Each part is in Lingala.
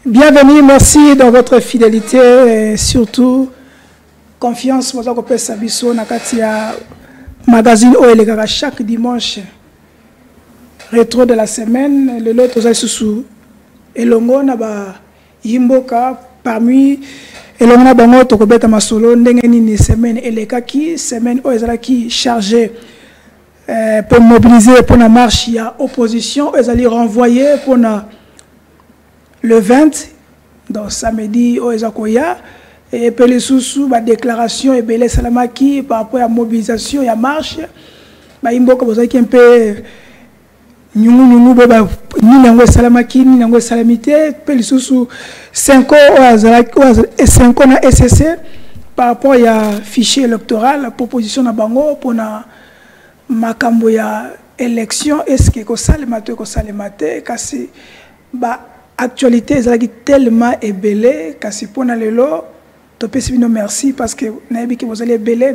Bienvenue, merci dans votre fidélité et surtout confiance. Moi, je suis Nakatia magazine OLEGARA chaque dimanche. Rétro de la semaine, le lot aux sous Elongo Naba Yimboka parmi Elongo Nabango Tokobeta Masolo Ndengeni semaine Elekaki semaine Oezalaki chargé pour mobiliser pour la marche. Il y a opposition, Oezali renvoyé pour le 20, donc samedi, au Ezakoya, et puis les sous la déclaration et Belé Salamaki par rapport à la mobilisation et à la marche, il y a un peu nous Salamaki, nous Salamité, puis les sous 5 ans à SSC par rapport à la fichier électoral, la proposition de Bango pour la Makambo ya élection, est-ce que Salamate, kasi actualité est tellement ébellée que si pour le lot, merci parce que vous allez ébellé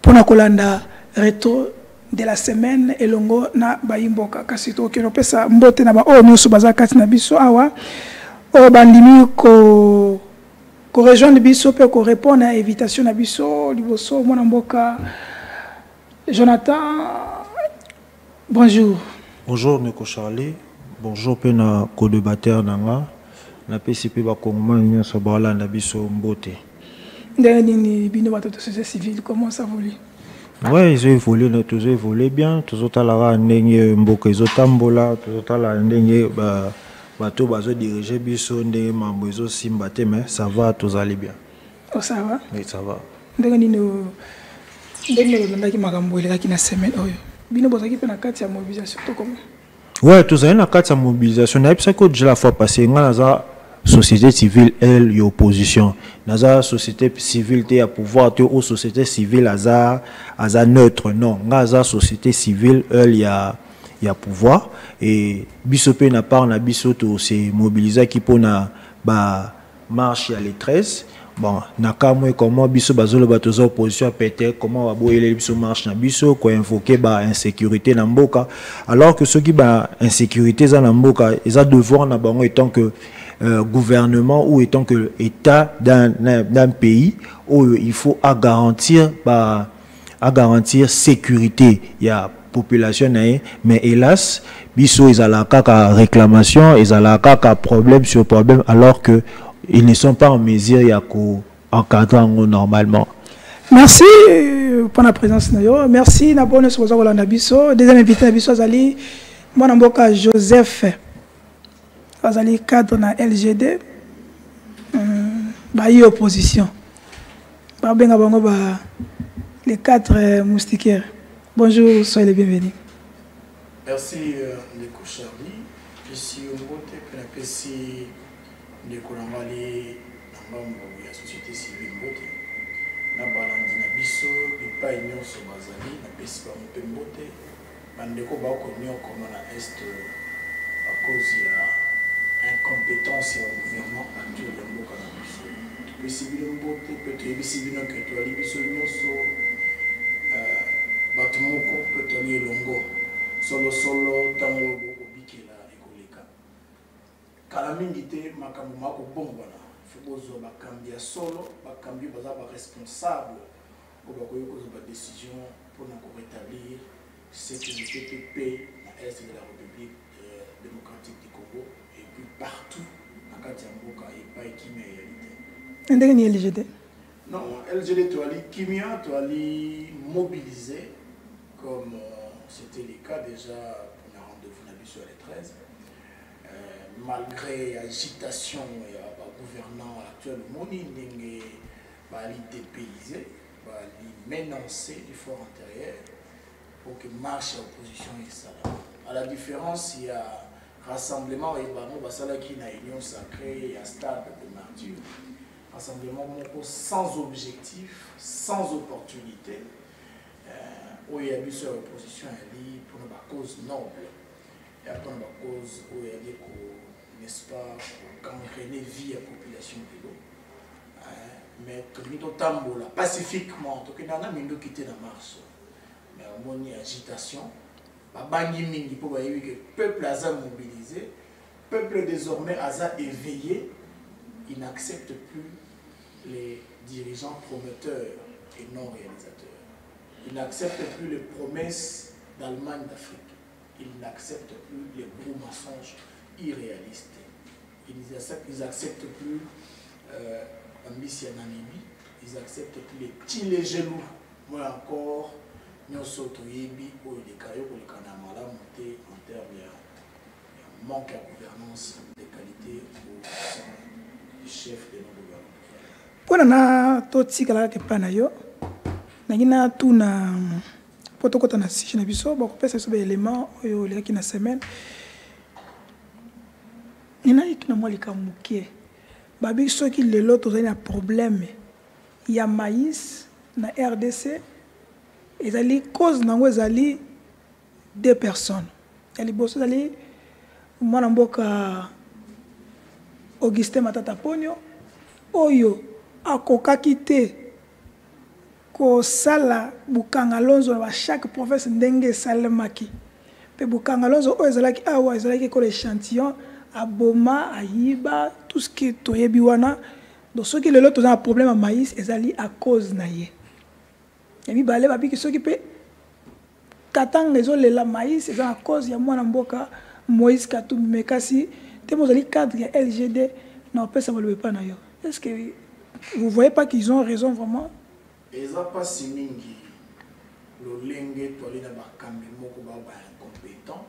pour la colanda rétro de la semaine et longo na baimboka kasi to que pesa mbote na ba o nyusu bazakati na biso awa o bandimi ko rejoindre biso pe ko répondre à invitation na biso liboso mwana mboka Jonathan. Bonjour. Bonjour Nico Charlie. Bonjour pena co-débatteur nanga na PCP ba Kongoma nya sobala na biso mbote. Ndeni bino bato de société civile comment ça évolue? Ouais, ils ont évolué, nous tous évolué bien, tous autres là ndenge mboka ils ont tambola, tous autres là ndenge bato bazo diriger biso ndenge mambo ils ont simbate mais ça va tous aller bien. Oh ça va? Oui, ça va. Ndenge ndaki makambo eleka kina semaine oyo. Bino bozaki pena kati ya mobilisation to comment? Ouais, tous les quatre mobilisation. N'a pas déjà la fois passée, on a la société civile elle y opposition. La société civile t'es à pouvoir, t'es aux société civile à neutre non. La société civile elle y a pouvoir et bisopé n'a pas on a bisoto c'est mobilisé qui pour na marche à les 13. Bon, nakamwe comment biso bazolo batoza opposition peut-être comment va boyer biso marche na biso ko invoquer ba insécurité na mboka alors que ceux qui ba insécurité za na mboka ils ont devoir na bango étant que gouvernement ou étant que état d'un pays où il faut garantir sécurité il y a population mais hélas biso ils ont la kaka réclamation ils ont la kaka problème sur problème alors que ils ne sont pas en mesure d'encadrer normalement. Merci pour la présence. Merci. Deuxième invité, Azali, mon amboka Joseph. Azali cadre na LGD. Bayi opposition. Les quatre moustiquaires. Bonjour, soyez les bienvenus. Merci, Nico Charlie. Ici, au côté de de Kolangale la société civile mbote na balandi na biso bipai nyonso bazali na pesi ba mbote bandeko ba konyo comme na est à cause ya incompétence ya gouvernement actuel ya mboka na biso pesi bino mbote peut-être bisi bino que to ali biso nyonso bato moko peut-être elongo solo tango kala mingi te makambo mako bongwana fobozo bakambi ya solo bakambi baza ba responsable pour ba décision pour rétablir sécurité PP na est de la République démocratique du Congo et puis partout na kati ya mboka et pas kimia réalité. Ndenge ni LGD? Non, LGD to ali kimia to ali mobilisé comme c'était le cas déjà pour un rendez-vous na biso à la 13. Malgré l'agitation et le gouvernement actuel, Moni va dépayser, va menacer du fort intérieur pour que marche l'opposition et ça. À la différence, il y a rassemblement et qui a une union sacrée et un stade de martyr. rassemblement sans objectif, sans opportunité, où il y a eu sur l'opposition pour une cause noble, et pour une cause où il y a dit n'est-ce pas, gangréner vie à la population de l'eau. Mais tout le temps, pacifiquement, tout le monde a quitté la marche. Mais au moins, il y a agitation. Il faut que le peuple a mobilisé, le peuple désormais a éveillé, il n'accepte plus les dirigeants promoteurs et non réalisateurs. Il n'accepte plus les promesses d'Allemagne d'Afrique. Il n'accepte plus les gros mensonges irréalistes. Ils n'acceptent plus Ambissi en Namibie. Ils n'acceptent plus les petits légers loups. Moi encore, nous sommes Yebi ou les Kayo ou les Kanamala montés en termes de manque de gouvernance de qualité au sein du chef de nos gouvernements. Pour na toti kala ke panayo na tout na protocole na si na biso ba ko pesa so be élément oyo le ki na semaine ina itu na molika mukie ba bi so ki lelo to na problème ya maïs na RDC ezali cause nango ezali deux personnes ali boso ezali mwana mboka Augustin Matata Ponyo oyo akokaki te kosala bukanga lonzo na chaque province ndenge esalemaki mpe bukanga lonzo oyo ezalaki awa ezalaki ko l'échantillon aboma ayiba tout ce qui toyebi wana donc soki lelo toza na problème ya maïs ezali à cause na ye ya mibale babiki soki mpe katanga ezolela maïs eza na cause ya mwana mboka Moïse Katumbi mais kasi te mozali cadre ya LGD na opesa balobe pa na yo. Est-ce que vous ne voyez pas qu'ils ont raison vraiment? Et ça passe mingi le lingue toilé na bakambi moko ba incompétent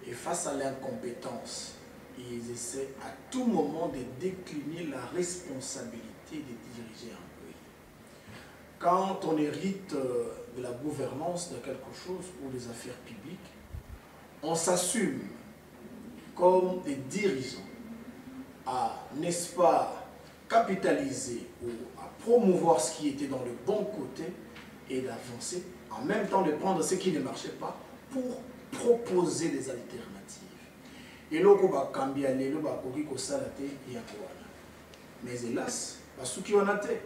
et face à l'incompétence ils essaient à tout moment de décliner la responsabilité de diriger un pays. Quand on hérite de la gouvernance de quelque chose ou des affaires publiques, on s'assume comme des dirigeants à, n'est-ce pas, capitaliser ou à promouvoir ce qui était dans le bon côté et d'avancer, en même temps de prendre ce qui ne marchait pas pour proposer des alternatives. Et là, on va cambier les lois, mais hélas, ce qui en a été,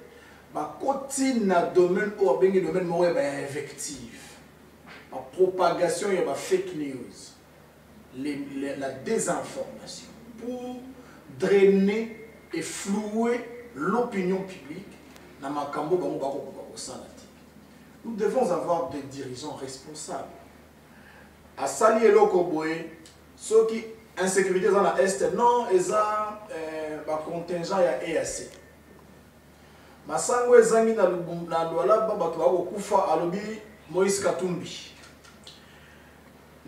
continue dans le domaine où on a domaine effectif, la propagation et la fake news, la désinformation, pour drainer et flouer l'opinion publique. Nous devons avoir des dirigeants responsables. À Sali et Lokoboé, ceux qui insécurité dans la Est, non, ils ont un contingent à EAC. Masango ezangi na Luala bato bakokufa alobi Moïse Katumbi.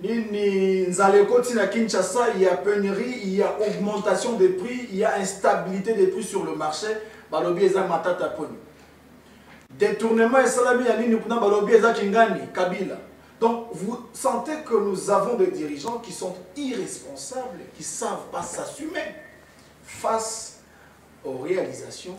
Nini nzaleko tina Kinshasa, il y a pénurie, il y a augmentation des prix, il y a instabilité des prix sur le marché, balobi eza Matata Ponyo. Détournement et salami ya nini kuna balobi eza Kingani Kabila. Donc vous sentez que nous avons des dirigeants qui sont irresponsables, qui ne savent pas s'assumer face aux réalisations.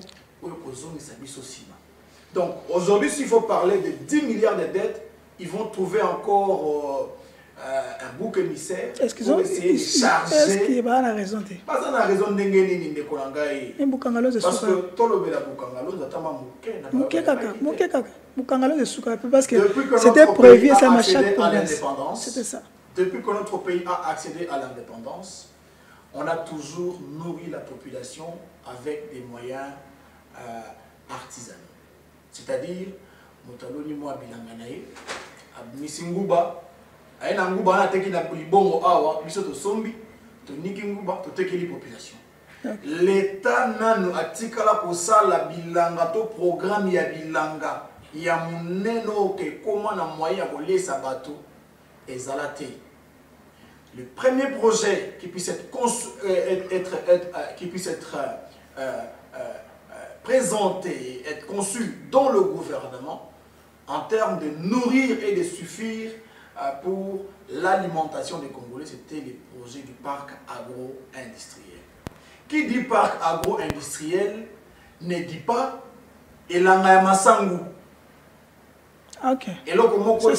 Donc aujourd'hui, s'il faut parler de 10 milliards de dettes, ils vont trouver encore un bouc émissaire pour essayer de charger. Est-ce qu'il y a la raison? Pas la raison de parce que tout le parce que c'était prévu ça à chaque province. C'était ça. Depuis que notre pays a accédé à l'indépendance, on a toujours nourri la population avec des moyens artisanaux. C'est-à-dire, Motaloni Moa Bilanganae, Missinguba, Aina Nguba, na teki na Bulibongo Awa, Bisoto Sombi, to Nikinguba, to teki li population. L'État nanu atikala kosa la bilanga, to programme ya bilanga, ya muneno ke koma na moyen ko lesa bato, ezalate. Le premier projet qui puisse être présenté, être conçu dans le gouvernement en termes de nourrir et de suffire pour l'alimentation des Congolais, c'était le projet du parc agro-industriel. Qui dit parc agro-industriel, ne dit pas elanga ya masangu. Ok. Et là, comment on peut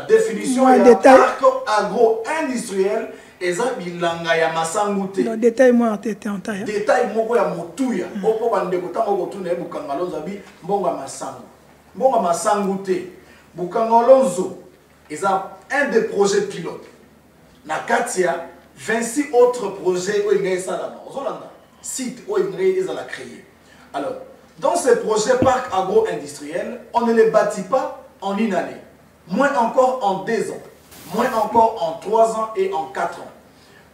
définition de parc agro-industriel et ça bilanga ya masangu te. Le détail moi en tête en taille. Détail moko ya motuya. Opo bande ko tango ko tuna bukangaloza bi mbonga masangu. Mbonga masangu te. Bukangalozo et ça un des projets pilotes. Na katia 26 autres projets où il y a ça là-bas. Ozolanda site où il y a ça la créer. Alors dans ces projets parcs agro-industriels, on ne les bâtit pas en une année, moins encore en 2 ans, moins encore en 3 ans et en 4 ans.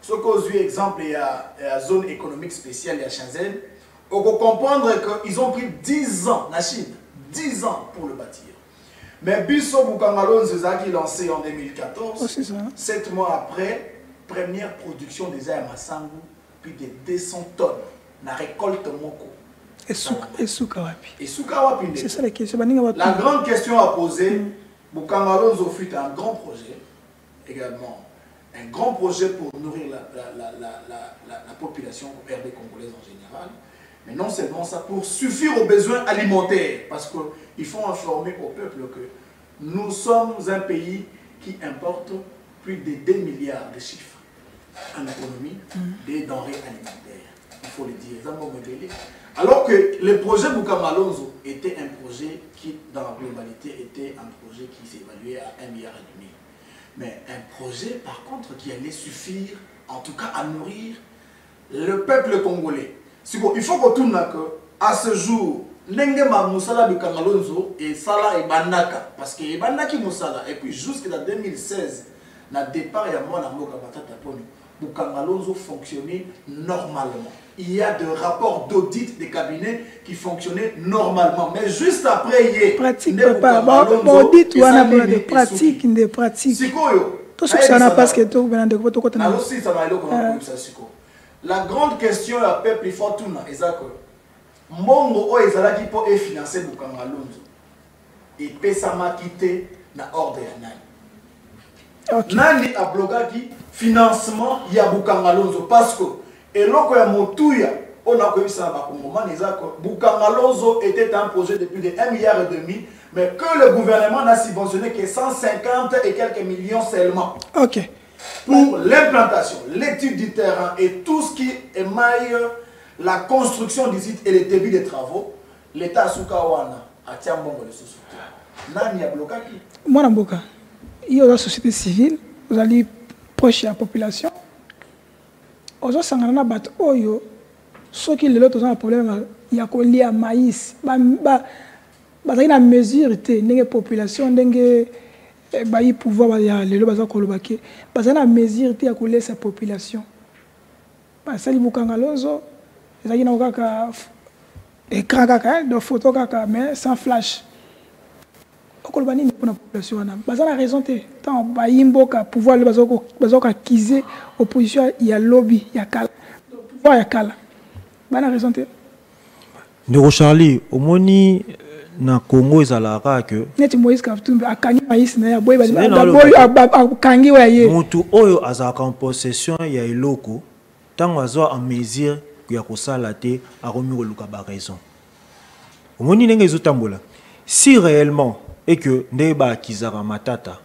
Ce qu'aux yeux, exemple, il y a la zone économique spéciale, il y a Shenzhen, on peut comprendre qu'ils ont pris 10 ans, la Chine, 10 ans pour le bâtir. Mais Bisso Bukangalon Zezaki lancé en 2014, 7 mois après, première production des airs à Masangu, plus de 200 tonnes, la récolte Moko. Et Soukawapi. C'est ça la question. La grande question à poser, Bukangalonzo fut un grand projet, également un grand projet pour nourrir la population RD congolaise en général, mais non seulement ça, pour suffire aux besoins alimentaires, parce qu'il faut informer au peuple que nous sommes un pays qui importe plus de 2 milliards de chiffres en économie des denrées alimentaires. Il faut le dire. Alors que le projet Bukamalonzo était un projet qui, dans la globalité, était un projet qui s'évaluait à 1,5 milliard. Mais un projet, par contre, qui allait suffire, en tout cas, à nourrir le peuple congolais. Il faut qu'on tourne à ce jour, Nengema Moussala Bukamalonzo et Sala et Banaka. Parce que Banaki Moussala, et puis jusqu'en 2016, na départ, il y a moi, Bukamalonzo fonctionnait normalement. Il y a des rapports d'audit des cabinets qui fonctionnaient normalement. Mais juste après, il y a pratique, papa. Audit, ou on a des pratiques, des pratiques. Tout ce que ça n'a pas ce que tout le monde. La grande question à peuple, il faut tout le Mongo o ezalaki po e financer Bukamalonzo. Et pesama quitté na ordre ya nani. Nani a bloqué financement ya Bukamalonzo parce que eloko ya motuya on a connu ça Bukamalonzo était un projet de plus de 1,5 milliard, mais que le gouvernement n'a subventionné que 150 et quelques millions seulement. Ok. Pour l'implantation, l'étude du terrain et tout ce qui émaille la construction du site et le début des travaux, l'État Soukawana a tient bon le sous-soutien. Nani a bloqué qui? Moi, Namboka, il y a la société civile, vous allez proche de la population. Aujourd'hui, ça n'a pas de ceux qui ont un problème, il y a lié à maïs. Il y a une mesure de la population, il y a pouvoir, il y a une mesure de sa population. Parce que il y a un écran, des photos, mais sans flash. Il y a une population. Il y a raison. Tant il y a pouvoir acquiser l'opposition, il y a lobby, il y a kala. Le pouvoir, il y a kala. Il y a raison. Ndeko Charlie, au moni na Congo ezalaka que neti Moïse Katumbi akangi maïs na ya boy akangi wa ye mutu oyo azalaka en possession ya eloko tango azwa en mesure ya kosala te akomi koluka ba raison. Au moni ndenge ezotambola si réellement et que ndeba akizaka matata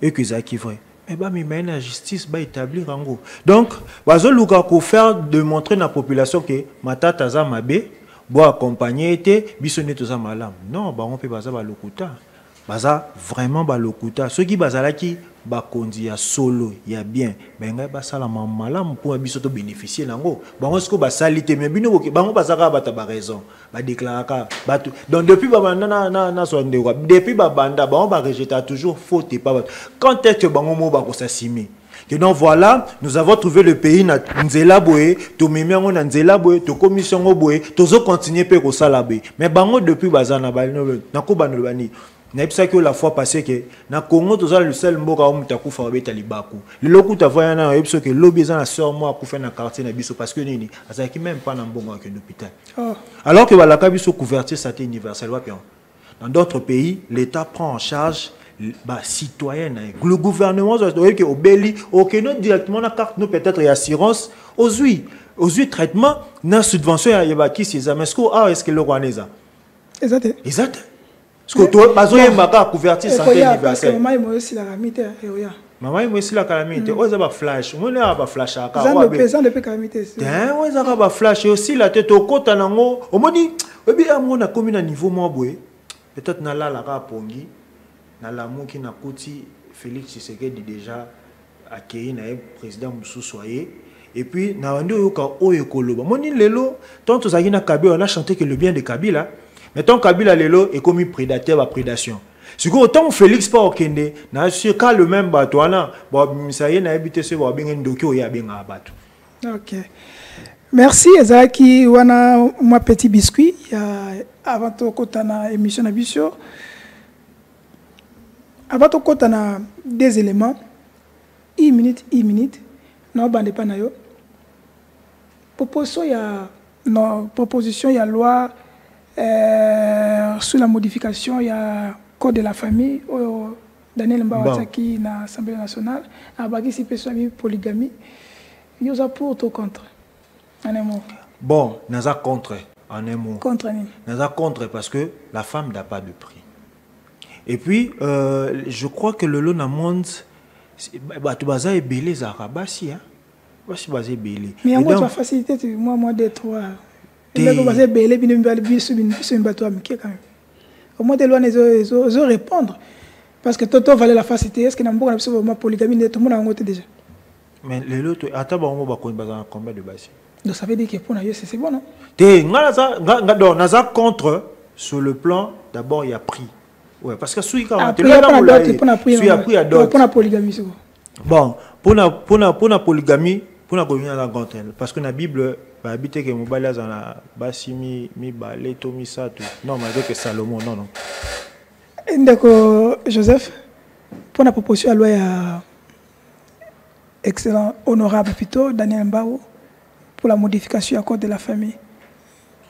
et que zaki vrai mais ba mi na justice ba établir ngo donc bazo luka ko faire démontrer na population que matata za mabe bo accompagner été bisonné tout ça malam non ba on peut baza ba lokuta baza vraiment ba lokuta ceux qui bazala qui ba kondi ya solo ya bien benga ba sala malam pour biso to bénéficier nango bango ce que ba salité mais bino boke bango bazaka bata ba raison ba déclarer ba donc depuis ba banda na so ndeko depuis ba banda bango ba rejeter toujours faute pas quand est-ce que bango mo ba ko s'assimer. Et donc voilà, nous avons trouvé le pays na nzela boye, to memiango na nzela boye, to commission boye, tozo continuer pe ko sala boye. Mais bango depuis bazana ba na ko banobani. Na ipsa que la fois passée que na Congo toza le seul mboka o mutaku fa obeta libaku. Le loku ta voya na ipso que lobby za na sœur moi ku fa na quartier na biso parce que nini, azaki même pas na mbongo ke l'hôpital. Alors que balaka biso couverture santé universelle wapion. Dans d'autres pays, l'État prend en charge citoyenne. Le gouvernement doit que au Béli, au non directement la carte nous peut-être et assurance aux oui. aux yeux traitement na subvention ya ba qui ces mais est-ce que le rwanesa exact parce que toi bazo yembaka couverture santé universelle maman moi aussi la calamité maman moi aussi la calamité oza ba flash moi na ba flash aka ça ne peut calamité ben oza ba flash aussi la tête au kota nango omoni obi amongo na commune à niveau moi boye peut-être na la ka pongi na l'amour qui na koti Félix Tshisekedi déjà accueilli na président Moussoussoye et puis na wando yoka oyo koloba moni lelo tant tozaki na Kabila on a chanté que le bien de Kabila mais tant Kabila lelo est comme prédateur à prédation si autant Félix pas okende na sur cas le même batouana bon misaye na habité ce ba bengen doki oya benga batu. OK. Merci Ezaki wana moi petit biscuit avant to kotana émission na biso avant to kotana des éléments une minute non bande pas na yo proposition il y a loi sur la modification il y a code de la famille Daniel Mbawataki na Assemblée nationale abaki si personne polygamie yoza pour ou contre en un mot bon naza contre en un mot contre naza contre parce que la femme n'a pas de prix et puis je crois que le lot na monde tu vas y belé zarabasi hein basi basé belé mais moi tu vas faciliter moi des trois tu vas basé belé bien biso bato amike quand même au moins des lois les répondre parce que toto valait la facilité est-ce que na mboka na biso vraiment polygamie tout le monde a ngoté déjà mais les lots ata bango ba koyi bazana combien de basi donc ça veut dire que pour na c'est bon non té ngala naza contre sur le plan d'abord il y a prix ouais parce que celui qui a pris à d'autres pour la polygamie bon pour la polygamie pour la revenir à la contre parce que dans la Bible va habiter que mobile dans la basimi mi balé tomi ça tout non mais avec Salomon non d'accord Joseph pour la proposition à loi excellent honorable plutôt Daniel Mbao pour la modification du code de la famille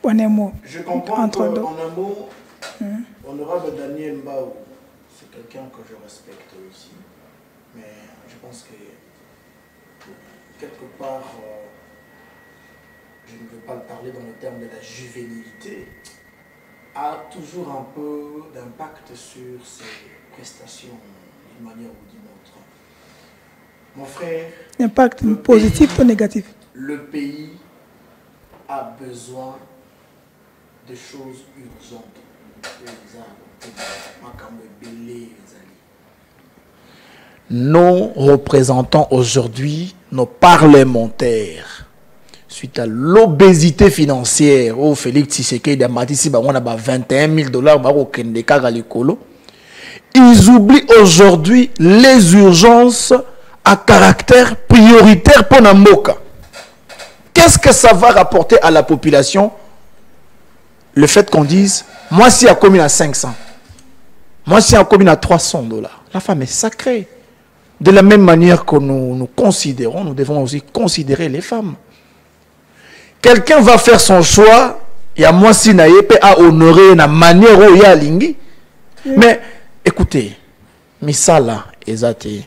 en un mot je comprends entre deux en un mot honorable Daniel Mbao c'est quelqu'un que je respecte aussi mais je pense que quelque part je ne veux pas le parler dans le terme de la juvénilité a toujours un peu d'impact sur ses prestations d'une manière ou d'une autre. Mon frère... Impact positif ou négatif? Le pays a besoin de choses urgentes. Nos représentants aujourd'hui, nos parlementaires, suite à l'obésité financière, où Félix Tshisekedi a matissé, on a $21 000, ils oublient aujourd'hui les urgences à caractère prioritaire pour Namboka. Qu'est-ce que ça va rapporter à la population? Le fait qu'on dise, moi si la commune à 500, moi si la commune à $300, la femme est sacrée. De la même manière que nous considérons, nous devons aussi considérer les femmes. Quelqu'un va faire son choix, il y a moi si na yé à honorer la manière où il y a lingi. Mais écoutez, misala ezate,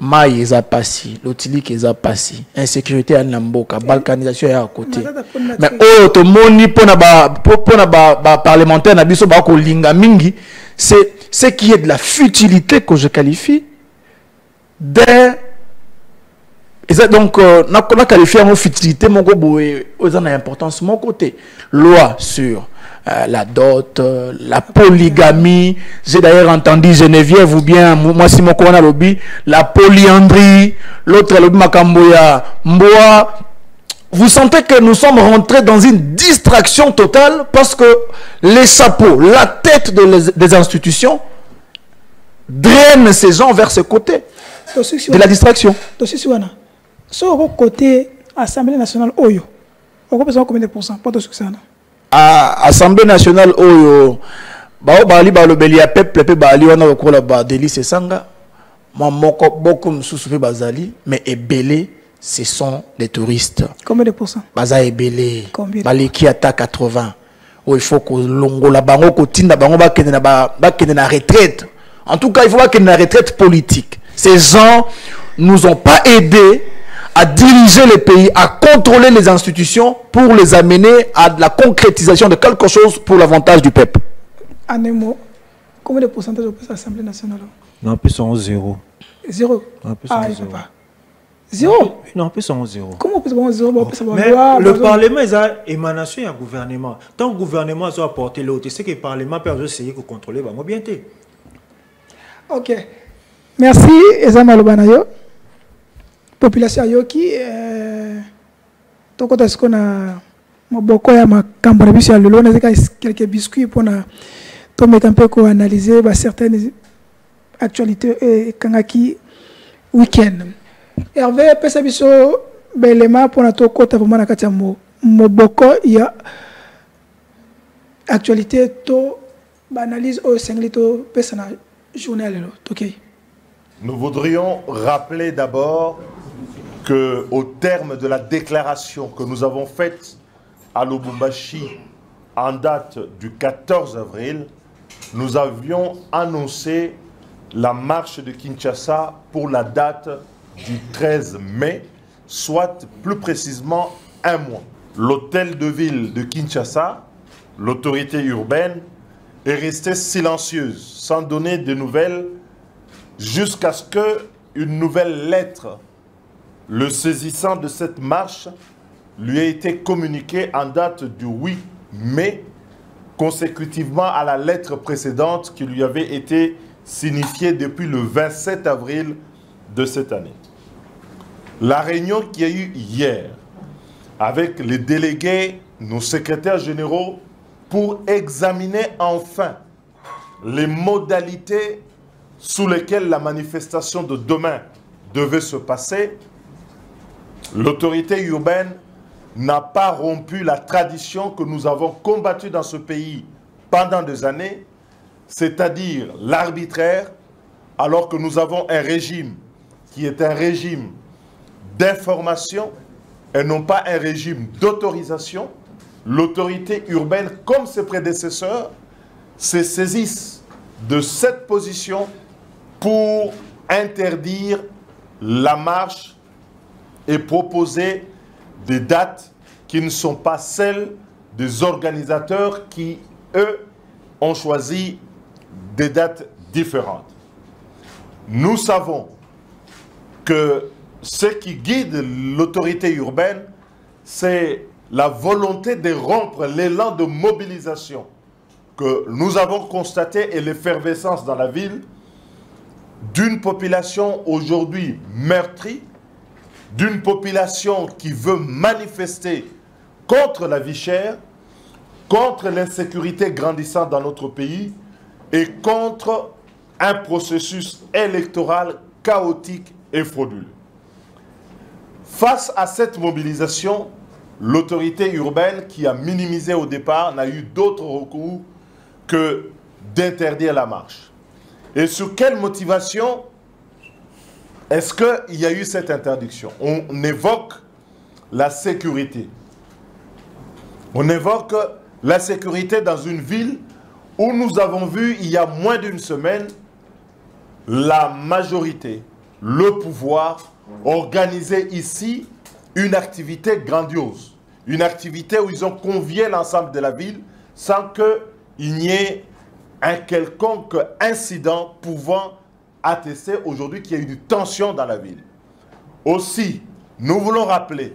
maï eza passi, l'otilik eza passi, insécurité à Namboka, balkanisation à côté. Mais oh to moni pona ba parlementaire na biso ba ko linga mingi, c'est ce qui est de la futilité que je qualifie d'un. Donc, on a qualifié en futilité, mon gobo est importance mon côté. Loi sur la dot, la polygamie. J'ai d'ailleurs entendu Geneviève ou bien moi si mon corona lobby, la polyandrie, l'autre lobby Makamboya, Mboa. Vous sentez que nous sommes rentrés dans une distraction totale parce que les chapeaux, la tête des institutions drainent ces gens vers ce côté de la distraction. Sur le côté Assemblée nationale Oyo, on représente combien de pourcents? Pas de succès. Assemblée nationale Oyo, Bali Balobeli a peuple, Bali on a recours là-bas, Délice et Sanga, beaucoup de sous Bazali, mais Ebélé, ce sont des touristes. Combien de pourcents? Baza Ebélé, combien? Bali qui attaque 80. Oh, il faut que l'ongo la bango continue, bango ba kene na retraite. En tout cas, il faut pas qu'il y ait une retraite politique. Ces gens nous ont pas aidés à diriger les pays, à contrôler les institutions pour les amener à la concrétisation de quelque chose pour l'avantage du peuple. En un mot, combien de pourcentage de l'Assemblée nationale? Non, plus sont zéro. Zéro. Non, plus Ah, sont il zéro. peut pas. Zéro. Non, plus sont zéro. Comment on peut savoir zéro? Mais le Parlement, il a émanation du gouvernement. Tant que le gouvernement a apporté l'autre, c'est que le Parlement peut essayer de contrôler. Bah, moi, bien t'es. Ok. Merci, Eza Malobanayo. Population Ayoki. Donc, on a ce qu'on a. Beaucoup de ma campagne sur le long, on a quelques biscuits pour tomber un peu pour analyser certaines actualités et Kangaki week-end. Hervé, pesa biso belema pour notre côté vraiment na katia moboko il y a actualité to analyse au singlito pesa na journal OK. Nous voudrions rappeler d'abord que au terme de la déclaration que nous avons faite à Lubumbashi en date du 14 avril, nous avions annoncé la marche de Kinshasa pour la date du 13 mai, soit plus précisément un mois. L'hôtel de ville de Kinshasa, l'autorité urbaine, est restée silencieuse, sans donner de nouvelles, jusqu'à ce qu'une nouvelle lettre le saisissant de cette marche lui a été communiquée en date du 8 mai, consécutivement à la lettre précédente qui lui avait été signifiée depuis le 27 avril de cette année. La réunion qu'il y a eu hier avec les délégués, nos secrétaires généraux, pour examiner enfin les modalités sous lesquelles la manifestation de demain devait se passer, l'autorité urbaine n'a pas rompu la tradition que nous avons combattue dans ce pays pendant des années, c'est-à-dire l'arbitraire, alors que nous avons un régime qui est un régime d'information et non pas un régime d'autorisation. L'autorité urbaine, comme ses prédécesseurs, se saisissent de cette position pour interdire la marche et proposer des dates qui ne sont pas celles des organisateurs qui, eux, ont choisi des dates différentes. Nous savons que ce qui guide l'autorité urbaine, c'est la volonté de rompre l'élan de mobilisation que nous avons constaté et l'effervescence dans la ville d'une population aujourd'hui meurtrie, d'une population qui veut manifester contre la vie chère, contre l'insécurité grandissante dans notre pays et contre un processus électoral chaotique et frauduleux. Face à cette mobilisation, l'autorité urbaine qui a minimisé au départ n'a eu d'autre recours que d'interdire la marche. Et sur quelle motivation est-ce qu'il y a eu cette interdiction? On évoque la sécurité. On évoque la sécurité dans une ville où nous avons vu il y a moins d'une semaine la majorité, le pouvoir, organiser ici une activité grandiose. Une activité où ils ont convié l'ensemble de la ville sans qu'il n'y ait un quelconque incident pouvant attester aujourd'hui qu'il y a eu une tension dans la ville. Aussi, nous voulons rappeler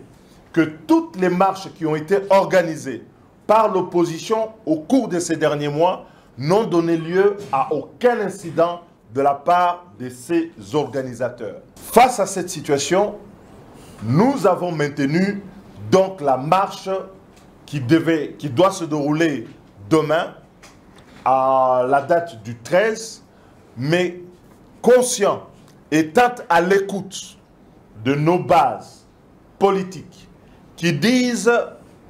que toutes les marches qui ont été organisées par l'opposition au cours de ces derniers mois n'ont donné lieu à aucun incident de la part de ces organisateurs. Face à cette situation, nous avons maintenu donc la marche qui doit se dérouler demain à la date du 13, mais conscient, étant à l'écoute de nos bases politiques qui disent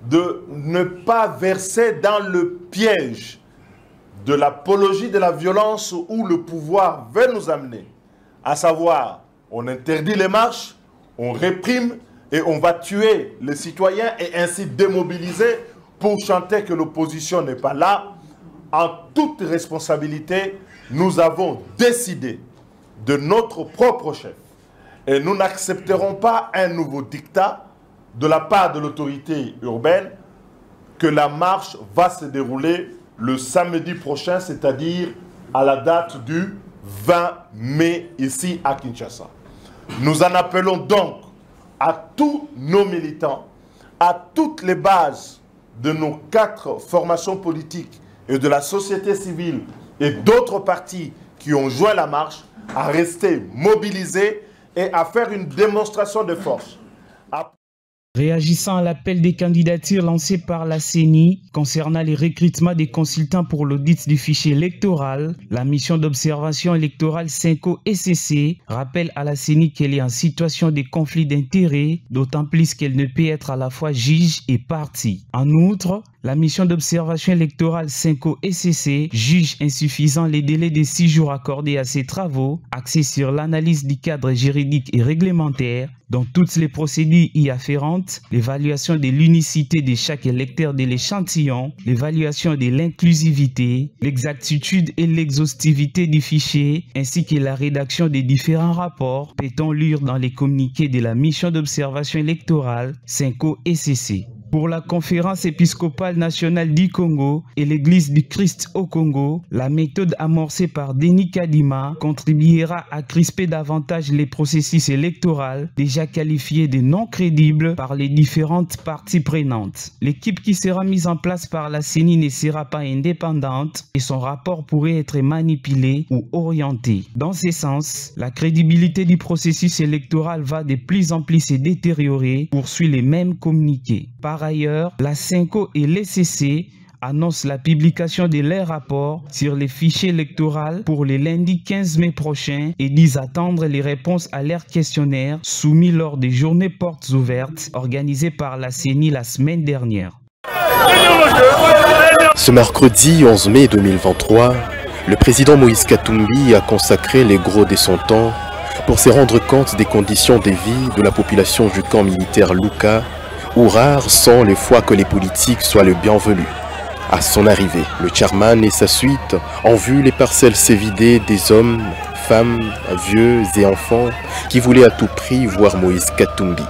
de ne pas verser dans le piège de l'apologie de la violence où le pouvoir veut nous amener, à savoir, on interdit les marches, on réprime et on va tuer les citoyens et ainsi démobiliser pour chanter que l'opposition n'est pas là. En toute responsabilité, nous avons décidé de notre propre chef Et nous n'accepterons pas un nouveau dictat de la part de l'autorité urbaine que la marche va se dérouler le samedi prochain, c'est-à-dire à la date du 20 mai ici à Kinshasa. Nous en appelons donc à tous nos militants, à toutes les bases de nos 4 formations politiques et de la société civile et d'autres partis qui ont joint la marche à rester mobilisés et à faire une démonstration de force. Réagissant à l'appel des candidatures lancé par la CENI concernant les recrutements des consultants pour l'audit du fichier électoral, la mission d'observation électorale 5O SCC rappelle à la CENI qu'elle est en situation de conflit d'intérêts, d'autant plus qu'elle ne peut être à la fois juge et partie. En outre, la mission d'observation électorale 5O SCC juge insuffisant les délais de 6 jours accordés à ces travaux, axés sur l'analyse du cadre juridique et réglementaire, dans toutes les procédures y afférentes, l'évaluation de l'unicité de chaque électeur de l'échantillon, l'évaluation de l'inclusivité, l'exactitude et l'exhaustivité du fichier, ainsi que la rédaction des différents rapports, peut-on lire dans les communiqués de la mission d'observation électorale 5O SCC. Pour la conférence épiscopale nationale du Congo et l'Église du Christ au Congo, la méthode amorcée par Denis Kadima contribuera à crisper davantage les processus électoraux déjà qualifiés de non crédibles par les différentes parties prenantes. L'équipe qui sera mise en place par la CENI ne sera pas indépendante et son rapport pourrait être manipulé ou orienté. Dans ce sens, la crédibilité du processus électoral va de plus en plus se détériorer, poursuit les mêmes communiqués. Par ailleurs, la 5O et l'ECC annoncent la publication de leurs rapports sur les fichiers électoraux pour le lundi 15 mai prochain et disent attendre les réponses à leurs questionnaires soumis lors des journées portes ouvertes organisées par la CENI la semaine dernière. Ce mercredi 11 mai 2023, le président Moïse Katumbi a consacré les gros de son temps pour se rendre compte des conditions de vie de la population du camp militaire Luka, où rares sont les fois que les politiques soient le bienvenu. À son arrivée, le chairman et sa suite ont vu les parcelles se vider des hommes, femmes, vieux et enfants qui voulaient à tout prix voir Moïse Katumbi.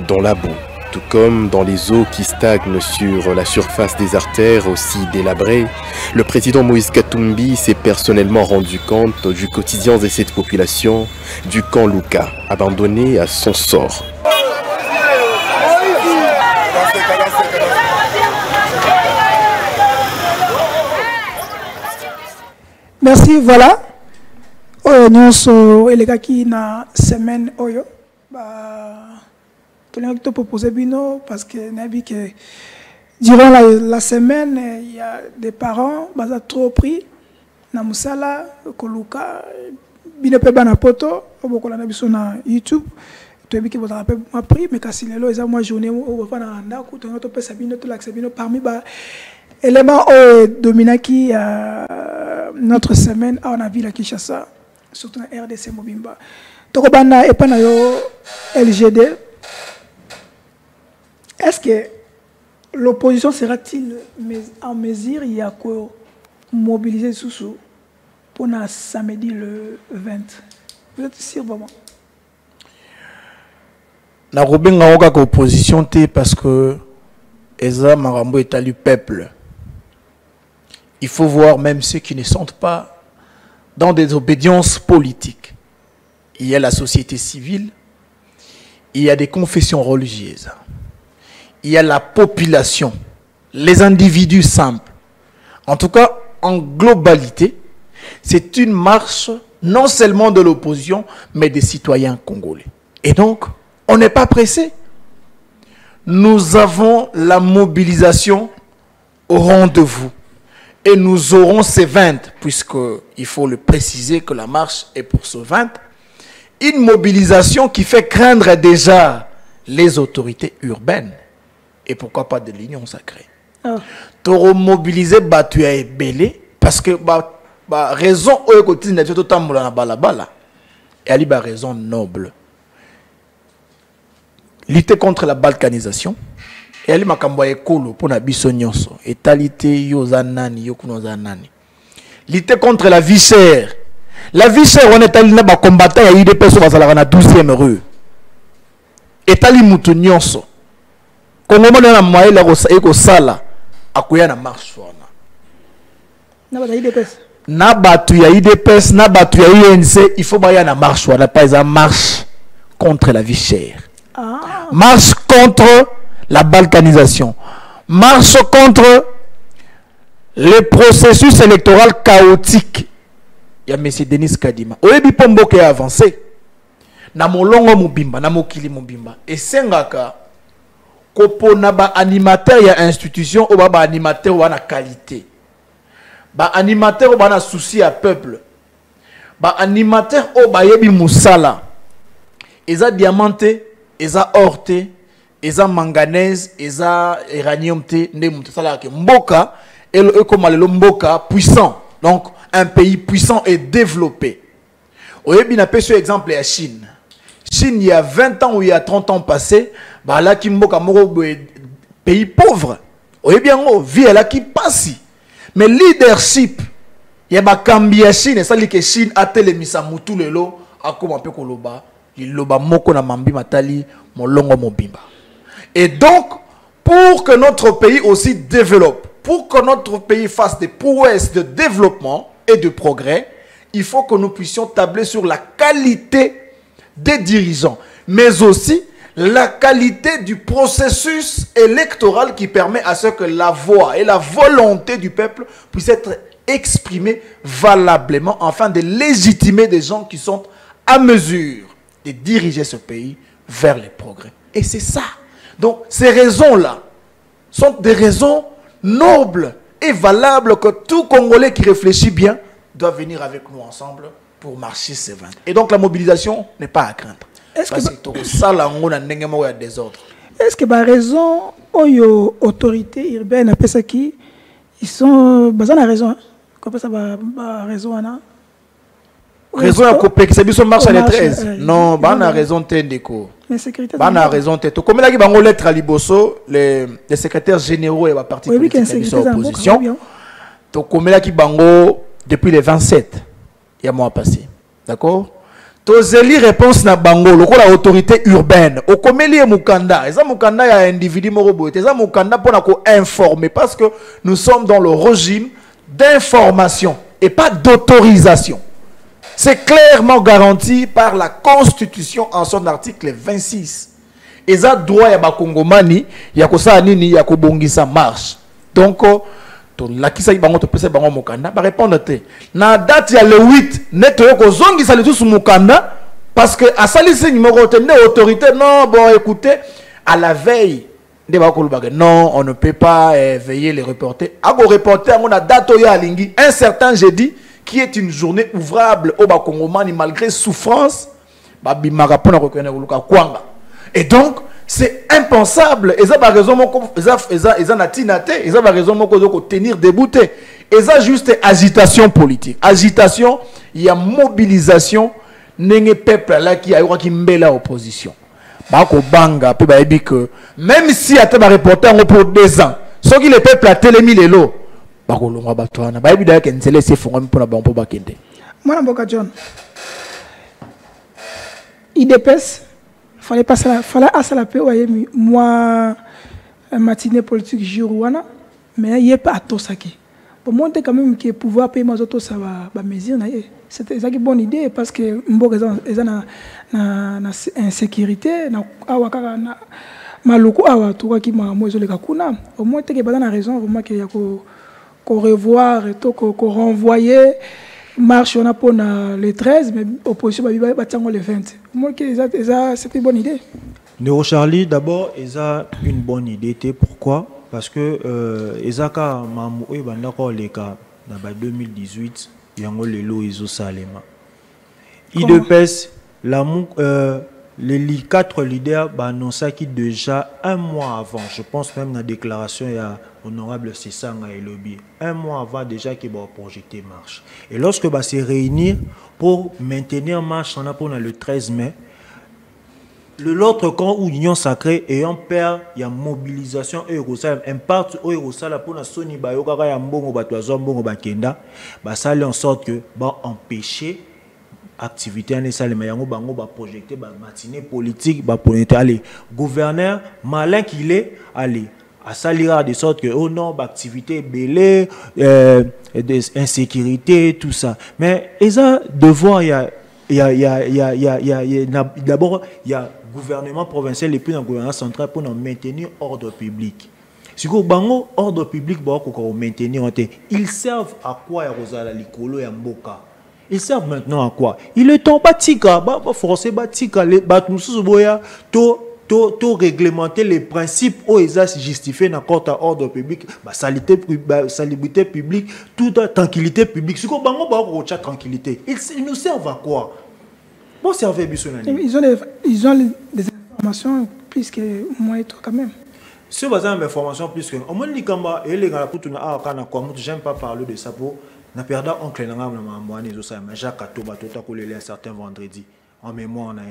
Dans la boue, tout comme dans les eaux qui stagnent sur la surface des artères aussi délabrées, le président Moïse Katumbi s'est personnellement rendu compte du quotidien de cette population du camp Luka, abandonné à son sort. Merci, voilà. Nous sommes les gars qui na semaine oyo. Tout le monde propose bino parce que durant la semaine il y a des parents qui ont trop pris na musala koluka bino pe bana poto obokola na biso na YouTube to ebiki votre rappel m'a pris mais kasi lelo eza moi journée au va na ndako to to pesa bino to l'accès bino parmi ba éléments dominant qui notre semaine on a vu la Kinshasa surtout na RDC Mobimba to ko bana et pas na yo LGD. Est-ce que l'opposition sera-t-il en mesure de mobiliser Soussou pour samedi le 20? Vous êtes sûr vraiment? Na robenga oka opposition parce que Eza Marambo est élu peuple. Il faut voir même ceux qui ne sont pas dans des obédiences politiques. Il y a la société civile, il y a des confessions religieuses. il y a la population, les individus simples. En tout cas, en globalité, c'est une marche non seulement de l'opposition, mais des citoyens congolais. Et donc, on n'est pas pressé. Nous avons la mobilisation au rendez-vous. Et nous aurons ces 20, puisqu'il faut le préciser que la marche est pour ce 20, une mobilisation qui fait craindre déjà les autorités urbaines. Et pourquoi pas de l'union sacrée. Toro mobiliser Batuya et Belé, parce que raison elle a raison noble. Lutter contre la balkanisation. Et elle m'a camboyé kolo pour na biso nyonso. Etalité yozanani yokunozanani. Lutter contre la vie chère. La vie chère on est allé na ba combattant ya des personnes bazala na 12e rue. Etali mutu nyonso. Kongo mona na moye la ko sala akoya na marche wana. Na ba IDPS. Na batu ya IDPS, na batu ya INC, il faut baya na marche wana, pas une marche contre la vie chère. Marche contre la balkanisation. Marche contre le processus électoral chaotique. Il y a M. Denis Kadima. Oyebi Pombo qui a avancé. Na molongo mubimba, na mokili mubimba. Et sengaka kopo na ba animateur ya institution ou ba animateur wana qualité. Ba animateur ou ba na souci à peuple. Ba animateur ou ba yebi musala. Eza diamanté, eza or te, eza manganèse, eza uranium te, nde mutu sala ke mboka et comme le mboka puissant. Donc un pays puissant et développé. Oyebi na peso exemple ya Chine. Chine il y a 20 ans ou il y a 30 ans passé, bah là qui mboka moko pays pauvre. Oyebi yango vie là qui passe. Mais leadership il y a ba kambia Chine ça li que Chine a telemisa mutu lelo akoma pe koloba. Liloba moko na mambi matali molongo mobimba. Et donc pour que notre pays aussi développe, pour que notre pays fasse des prouesses de développement et de progrès, il faut que nous puissions tabler sur la qualité des dirigeants, mais aussi la qualité du processus électoral qui permet à ce que la voix et la volonté du peuple puissent être exprimées valablement afin de légitimer des gens qui sont à mesure de diriger ce pays vers les progrès. Et c'est ça. Donc ces raisons-là sont des raisons nobles et valables que tout Congolais qui réfléchit bien doit venir avec nous ensemble pour marcher ces 20. Et donc la mobilisation n'est pas à craindre. Parce que ça, là, on a un désordre. Est-ce que la raison, les autorités urbaines, après ça qui, ils sont, basés la raison, comment ça va, raison, hein? Raison à couper, c'est bien marche à les 13. Non, bah on a raison t'endeko. Mais sécurité. Bah on a raison t'endeko. Comme là qui va lettre à Liboso, les secrétaires généraux et la partie politique de l'opposition. Donc comme là qui bango depuis les 27, il y a mois passé, d'accord? Tozeli réponse na bango, loko la autorité urbaine. Au komeli e mukanda, eza mukanda ya individu morobo, eza mukanda pour ko informer parce que nous sommes dans le régime d'information et pas d'autorisation. C'est clairement garanti par la Constitution en son article 26. Et ça droit ya bakongomani ya kosa nini ya kobongisa marche. Donc la kisa bango to pesa bango mukanda ba répondre te. Na date ya le 8 neto ko zongisa le tous mukanda parce que à salisi numéro te autorité non bon écoutez à la veille de bakolubaga non on ne peut pas veiller les reporter. A go reporter on a date ya alingi un certain jeudi qui est une journée ouvrable au Bakongomani malgré souffrance, et donc c'est impensable. Et ça va raison tenir débouté. Et ça juste agitation politique. Agitation, il y a mobilisation. N'engé peuple là qui a eu qui mbela opposition. Bako banga pe ba ebi que même si a te ba reporter pour 2 ans, ce qui le peuple a télémi les lots. Bakolonga batwana ba ebi da ke nzele se fonga mpona ba mpo bakende. Mwana Mboka John. IDPS fallait à la paix moi matinée politique jour wana mais il y a pas à tout ça qui pour montrer quand même que pouvoir payer ma auto ça va mesure c'était une bonne idée parce que Mboka na insécurité na awaka Maluku awa tout qui m'a moi les kakuna au moins t'es pas dans la raison vraiment qu'il y a qu'on revoir et tout qu'on renvoyer marche on a pour le 13 mais opposition va tiens le 20 moi que ça c'était une bonne idée. Néo Charlie d'abord ça une bonne idée pourquoi parce que ezaka mamu e banda ko leka na ba 2018 yango lelo izo salema IDPS les 4 leaders annoncé qui déjà un mois avant, je pense même dans la déclaration, il y a honorable Sessanga et Lobby, un mois avant déjà qu'il va projeter marche. Et lorsque va se réunir pour maintenir marche, on a pour le 13 mai, l'autre camp où l'Union sacrée et on perd, il y a mobilisation et un part où Eurosala pour la Sony Bayoka ya mbongo batwazo mbongo bakenda, ça allait en sorte que va empêcher activité en salle mais yango bango ba projeter ba matinée politique ba projeter aller gouverneur malin qu'il est aller à salira de sorte que oh non ba activité belé insécurité tout ça mais ça devoir il y a d'abord il y a gouvernement provincial et puis dans gouvernement central pour maintenir ordre public. Si vous bango ordre public ba ko maintenir ils servent à quoi Rosala likolo ya mboka. Ils servent maintenant à quoi? Il est temps batika, forcer batika, les batmusuboya, to réglementer les principes où ils ont justifié dans le ordre public, salubrité publique, toute tranquillité publique. Si vous avez tranquillité, ils nous servent à quoi? Bon, servez ils ont des informations plus que moi et toi quand même. Si vous avez des informations plus que au moins les gars et les gars pour j'aime pas parler de ça pour na perda oncle na ngam na mwani zo sa Jacques Atoba tota ko lele un certain vendredi en mémoire na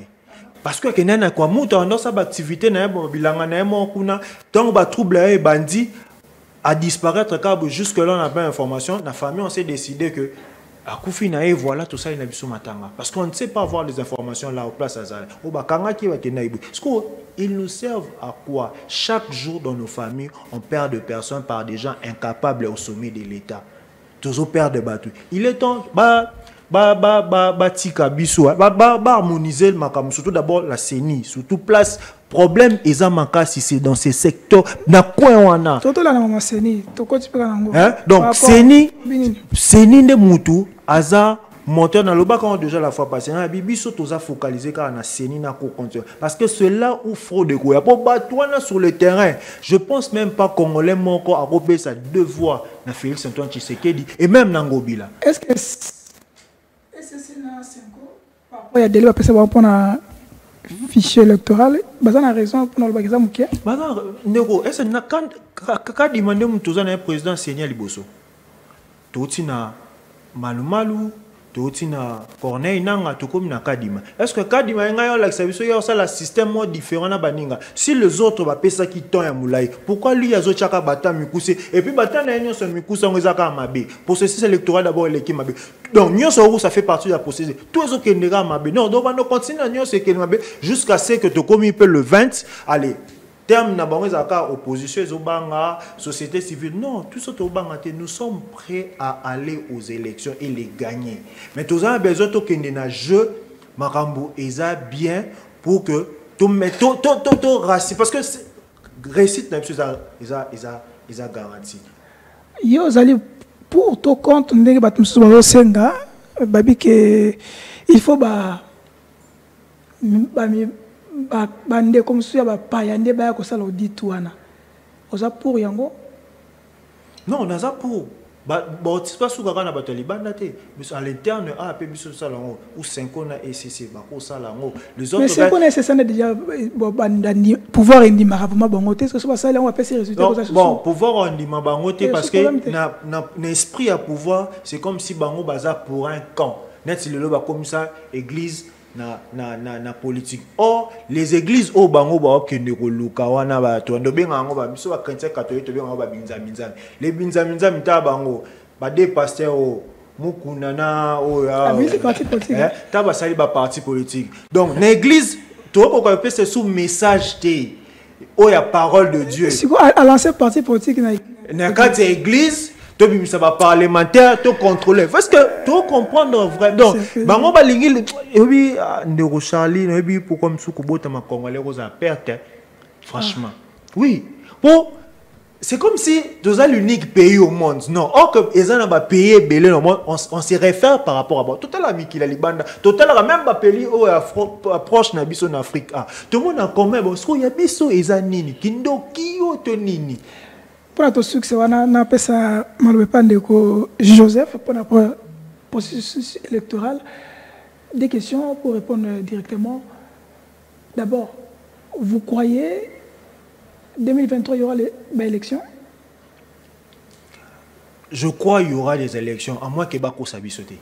parce que kenana kwa muta ndo sa activité na bo bilanga na mo kuna donc ba trouble et bandi à disparaître car jusque là on n'a pas information la famille on s'est décidé que à Koufina et voilà tout ça il a biso matanga parce qu'on ne sait pas avoir les informations là au place à Zala au bakanga qui va tenir parce que ils nous servent à quoi chaque jour dans nos familles on perd de personnes par des gens incapables au sommet de l'État. Toujours perdre de battu. Il est temps tika biso harmoniser le makam surtout d'abord la CENI surtout place problème ezamaka si c'est dans ces secteurs na coin wana toto la na CENI to ko tipeka nango donc CENI de mutu aza moteur dans le bas quand déjà la fois passée na bibiso toza focaliser car na CENI na ko continuer parce que c'est là où fraude ko ya pour batouana sur le terrain je pense même pas congolais moko a robé sa devoir na Félix Antoine Tshisekedi et même Nangobila est-ce que c'est na 5 ans il y a des lois pour pour un fichier électoral bazana a raison pour le exemple qui bazana nego est-ce na quand demander mutoza na président CENI liboso totina malumalu totina Corneille nanga to comme na Kadima est-ce que Kadima nga la service yo ça la système mo différent na baninga si les autres ba pesa ki ton ya mulai pourquoi lui azo chaka bata mikuse et puis bata na nyo so mikuse ngoza ka mabe processus électoral d'abord l'équipe mabe donc nyo so ça fait partie de la procédure tous les autres qui ndera mabe non donc on continue nyo c'est que mabe jusqu'à ce que to comme il peut le 20 allez terme na bango zaka opposition ezobanga société civile non tout ça tobanga te nous sommes prêts à aller aux élections et les gagner mais tous avons besoin to kende na jeu makambo eza bien pour que to metto to raci parce que réussite na biso eza garantie yo zali pour to compte ndenge batumsu bazo senga babi que il faut bande comme si ba payande ba ko sala audit wana oza pour yango non on a pour c'est pas sous na batali bandate mais à l'interne a pe biso sala ngo ou 5 ans na ECC ba ko sala ngo les autres mais c'est qu'on est ça déjà bandani pouvoir indima vraiment bango te so ba sala on va passer résultat bon pouvoir indima bango te parce que na esprit à pouvoir c'est comme si bango baza pour un camp net si le ba comme ça église na politique or les églises au bango ba okende ko luka wana ba to ndo benga ngo ba biso ba chrétien catholique to benga ba binzamizami les binzamizami ta bango ba des pasteurs o mukuna na o ya parti politique ta ba sali ba parti politique donc l'église to ko ko pese sous message té o ya parole de Dieu si ko à lancer parti politique na quand église to bimisa ba parlementaire to contrôler parce que to comprendre vrai donc bango balingi ebi ndeko Charlie ebi pourquoi msuku bota ma congolais aux perte Franchement. Oui. Bon, c'est comme si nous sommes l'unique pays au monde. Non. Or que les gens ont pays belé au monde, on se réfère par rapport à tout à la Miki la Libanda, tout à la même pays où proche na biso en Afrique. Tout le monde a quand même parce qu'il y a biso ezanini, kindo kiyo tonini. Pour notre succès, on a appelé ça Malwepande Joseph pour notre processus électoral. Des questions pour répondre directement. D'abord, vous croyez 2023 il y aura les élections? Je crois qu'il y aura des élections, à moins que Bako Sabi sauter.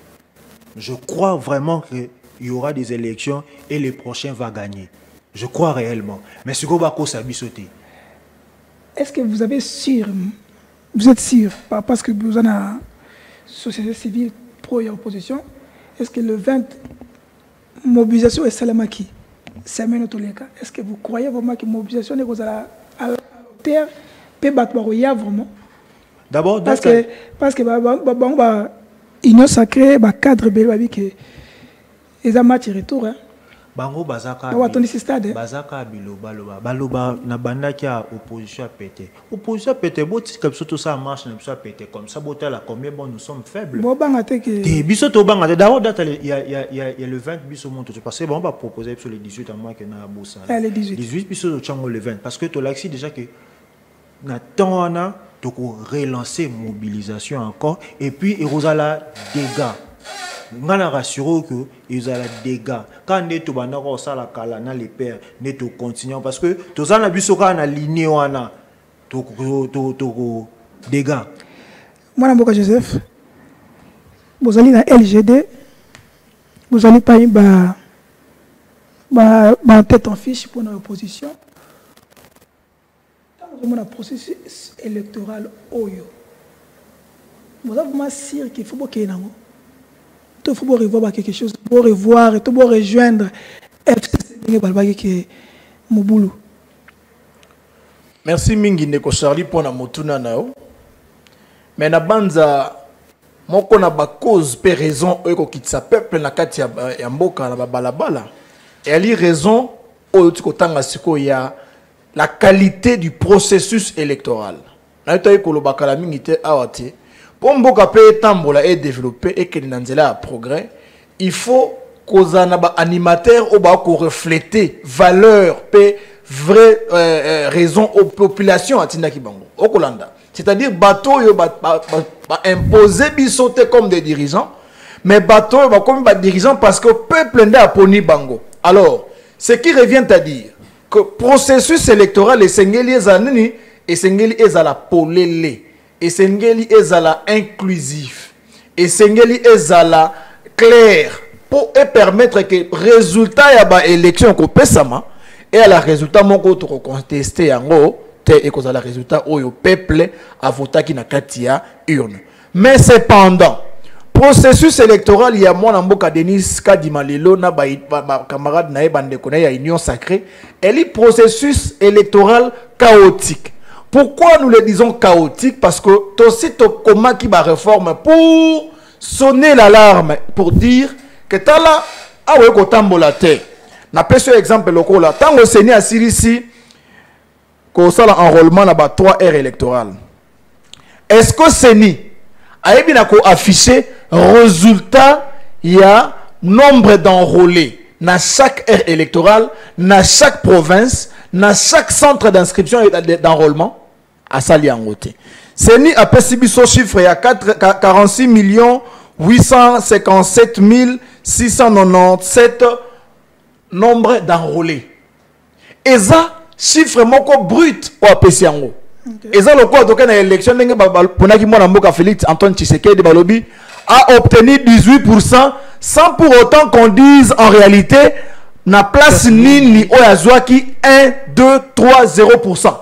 Je crois vraiment qu'il y aura des élections et le prochain va gagner. Je crois réellement. Mais ce que Bako Sabi sauter. Est-ce que vous avez sûr, vous êtes sûr, parce que vous avez une société civile pro et opposition, est-ce que le 20 mobilisation est Salamaki? C'est est-ce que vous croyez vraiment que la mobilisation est à la terre peut battre vraiment? D'abord, parce que l'Union sacrée, le cadre belge, que les matchs retour. Bango bazaka bazaka biloba baloba na banda ki a opposition a pété boti comme ça tout ça marche na biso a pété comme ça bota la combien bon nous sommes faibles bon banga te que des biso to banga d'abord date il y a le 20 biso monte parce que bon on va proposer sur le 18 à moi que na bossa le 18 biso chango le 20 parce que to l'axi déjà que na temps na to relancer mobilisation encore et puis il y a la dégâts. On a rassuré que ils ont des dégâts. Quand on est tout banako ça la kala na les pères, ne tout continuons parce que tout ça na bisoka na ligne wana to dégâts. Moi Namboka Joseph, vous allez na LGD, vous allez pas en tête en fiche pour l'opposition. Quand vous avez un processus électoral oyo, vous avez vraiment sûr qu'il faut qu'il y ait il faut revoir quelque chose, il faut revoir, il faut rejoindre FCC Moboulou. Merci mingi Ndeko Charlie pour na motuna nao. Mais na banza moko na ba cause pe raison eko kitsa peuple na kati ya mboka na balabala. Et elle a raison oyo tikotanga siko ya la qualité du processus électoral. Na yoto ekolo bakala mingi te awati. Pour mboka pe tambola et développer et que nanzela progrès, il faut qu'on ait animateur ou ko refléter valeur pe vraie raison aux populations atina kibango au Kolanda. C'est-à-dire bateau yo imposer bisoté comme des dirigeants, mais bateau ba comme des dirigeants parce que peuple nda poni bango. Alors, ce qui revient à dire que processus électoral est sengeli ezanini et sengeli ezala polele. Et Sengeli ezala inclusif. Et Sengeli ezala clair. Pour permettre que le résultat de l'élection ko pesama et à la résultat mon ko contester yango te et ko la résultat où le peuple a voté qui na katia urne. Mais cependant, processus électoral il y a moi na mboka Denis Kadima lelo na ba camarade na bande ko na ya union sacrée, et le processus électoral chaotique. Pourquoi nous le disons chaotique? Parce que tout comment qui va réforme pour sonner l'alarme, pour dire que tala a ouais ko tambola te. Na pèse exemple local là. Tant que Seigneur a ici ko sala enrôlement na ba 3 heures électorales. Est-ce que Seigneur a bien ko afficher résultat il y a nombre d'enrôlés dans chaque heure électorale, dans chaque province, dans chaque centre d'inscription et d'enrôlement? À Saliangote. Seni a perçu son chiffre il y a 46 857 697 nombre d'enrôlés. Et ça, chiffre moko brut au Apesiango. Et ça, le quoi de l'élection, Félix Antoine Tshisekedi Balobi a obtenu 18% sans pour autant qu'on dise en réalité na place nini oyazwaki 1, 2, 3, 0%.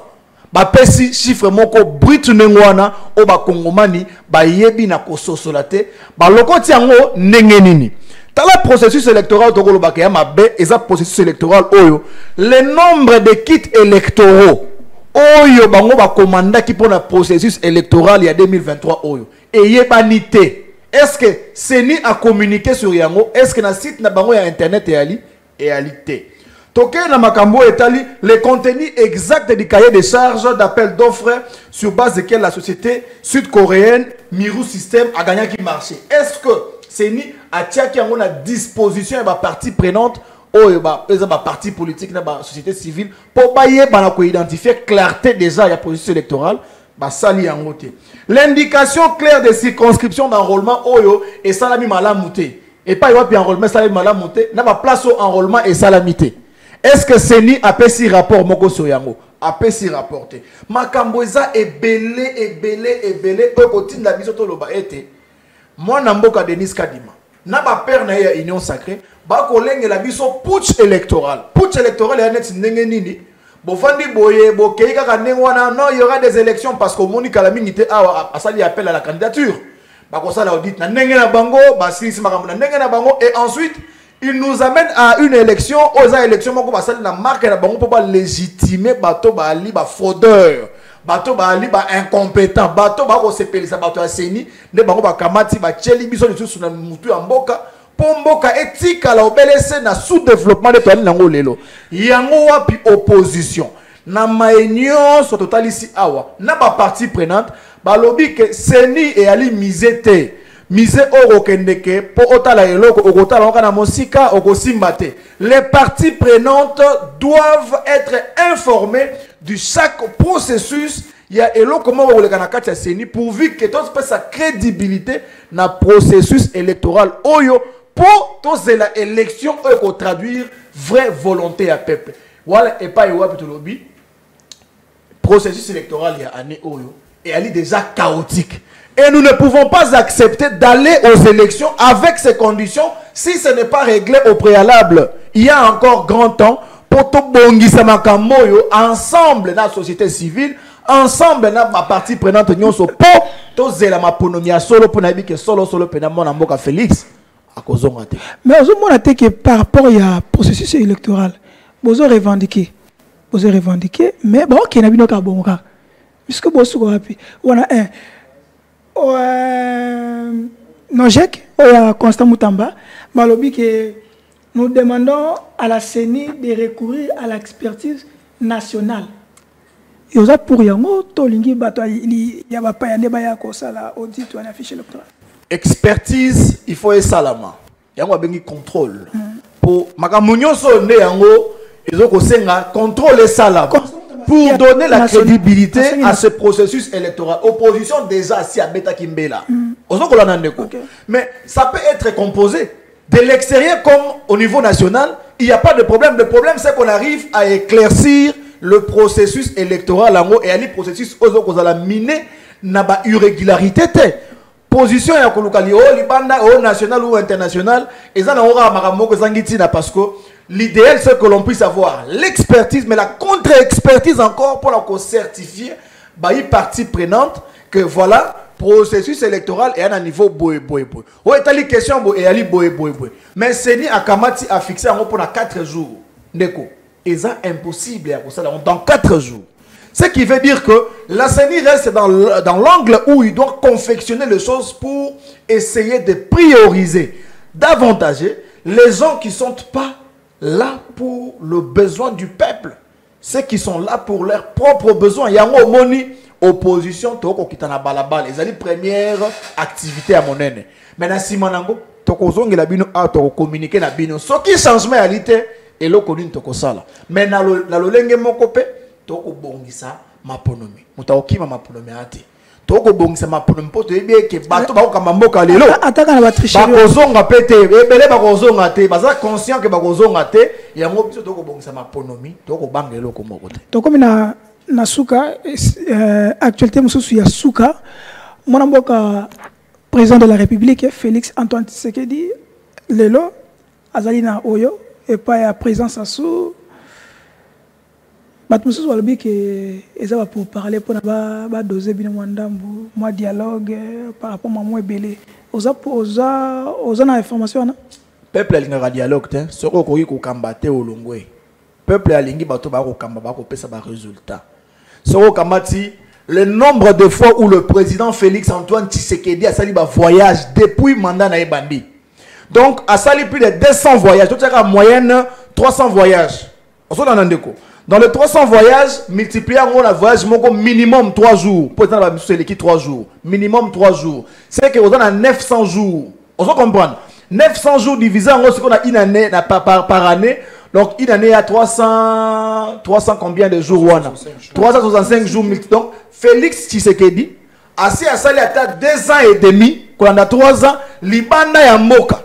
Ba pesi chiffre moko brut nengwana o ba kongomani ba yebi na kososolate ba lokoti yango ndenge nini tala processus électoral to koloba ke ya mabe eza processus électoral oyo le nombre de kits électoraux oyo bango ba komanda ki pona processus électoral ya 2023 oyo et yebanité est-ce que Seni a communiqué sur yango est-ce que na site na bango ya internet et ali té Toké na makambo etali le contenu exact du cahier de charges d'appel d'offres sur base desquels la société sud-coréenne Miru System a gagné qui marché. Est-ce que CENI a tiaki à disposition et partie prenante ou parti politique na société civile pour identifier clarté déjà la position électorale l'indication claire des circonscriptions d'enrôlement oyo et salami malamouté et pas y enrôlement salami malamouté n'a pas place au enrôlement et salamité. Est-ce que CENI a fait si rapport moko soyango a fait si rapporté makamboza est belé au côté la biso to loba été moi namboka Denis Kadima n'a pas peur na ya union sacrée ba kolenge la biso putsch électoral ya net ndenge nini bo fandi boye bo keika kanengo wana non il y aura des élections parce que moni kala mingité a sali appel à la candidature ba ko sala audit na ndenge na bango ba sisi makambo na ndenge na bango et ensuite il nous amène à une élection aux élections moko ba sali na marque na bango pour ba légitimer bato ba ali ba fraudeur bato ba ali ba incompétent bato ba ko sepelisa bato ya CENI ne bango ba kamati ba cheli biso lisusu na mutu ya mboka pomboka etika la obelese na sous-développement de toani nango lelo yango wapi opposition na maenyo so total ici awa na ba partie prenante ba lobby que CENI et ali misete mise oro kendeke po otala eloko okotala ngana mosika okosimbate. Les parties prenantes doivent être informées de chaque processus. Il y a comment on le kanakati ya CENI pourvu que tout passe sa crédibilité na processus électoral oyo pour tous la élection pour traduire vraie volonté à peuple. Voilà et pas wapi lobby processus électoral il y a année oyo et elle est déjà chaotique. Et nous ne pouvons pas accepter d'aller aux élections avec ces conditions si ce n'est pas réglé au préalable. Il y a encore grand temps pour tout bongisa makamoyo ensemble dans la société civile, ensemble dans ma partie prenante nyonso pour tout zela maponomia solo pour nabi que solo pena mona mboka Félix à cause de mais aux hommes que par rapport à processus électoral, vous avez revendiqué, mais bon qui n'a bien qu'à bon cas, puisque vous avez rappelé, on a Nojek, Constant Moutamba, Malobi que nous demandons à la CENI de recourir à l'expertise nationale. Et aux pour Yango, Tolingi Bato, il y a pas un débat à la audit ou un affiche électoral. Expertise, il faut un salama. Yango a bien contrôle. Pour Makamunyo sonne Yango, ils ont contrôle et salama. Pour donner la crédibilité à ce processus électoral. Opposition déjà si à Beta Kimbela. Mais ça peut être composé de l'extérieur comme au niveau national. Il n'y a pas de problème. Le problème c'est qu'on arrive à éclaircir le processus électoral et à le processus aux la miner n'a pas irrégularité. Position ya kolukali au libanda au national ou international et ça n'aura maramoko zangitina parce que l'idéal c'est que l'on puisse avoir l'expertise mais la contre-expertise encore pour la certifier bah y partie prenante que voilà processus électoral est à un niveau boy. Ou est ali question boy et ali boy. Mais CENI a kamati a fixé en pour 4 jours. Ndeko et ça impossible à ça dans 4 jours. Ce qui veut dire que la CENI reste dans l'angle où il doit confectionner les choses pour essayer de prioriser davantage les gens qui ne sont pas là pour le besoin du peuple. Ceux qui sont là pour leurs propres besoins. Il y a un moni opposition, toko kitana balabala. Les ali première activité à mon aîné. Maintenant si manango toko zongi la bino a toko communiquer na bino. Ce qui changement réalité et lo konine toko sala. Mais na lo lenge mokope toko bongisa maponomi. Mutaokima maponomi ati. Toko bongisa maponomi poto ebe ke bato ba ko mboka lelo. Ataka na ba tricherie. Ba kozonga pete ebele ba kozonga te. Baza conscient que ba kozonga te. Yango biso toko bongisa maponomi, toko bangelo ko moko te. Toko mina na suka actualité mususu ya suka. Mwana mboka président de la République Félix Antoine Tshisekedi lelo azali na oyo et pas ya présence asu. But monsieur Walobi que ça pour parler pour ba doser bien moi dialogue par rapport à moi belé aux na information na peuple alinga dialogue te soko ko ko kambate olongwe peuple alingi bato ba ko kamba ba ko pesa ba résultat soko kamati le nombre de fois où le président Félix Antoine Tshisekedi a sali ba voyage depuis mandat na ebandi donc a sali plus de 200 voyages tout ça en moyenne 300 voyages Dans les 300 voyages, multiplié on a voyage minimum 3 jours. Pour exemple, c'est l'équipe 3 jours. Minimum 3 jours. C'est que on a 900 jours. On se comprend. 900 jours divisé en ce qu'on a une année par année. Donc une année à 300 combien de jours? 365 jours. Donc Félix Tshisekedi, assez à ça, il y a 2 ans et demi, quand on a 3 ans, Libanda et Moka.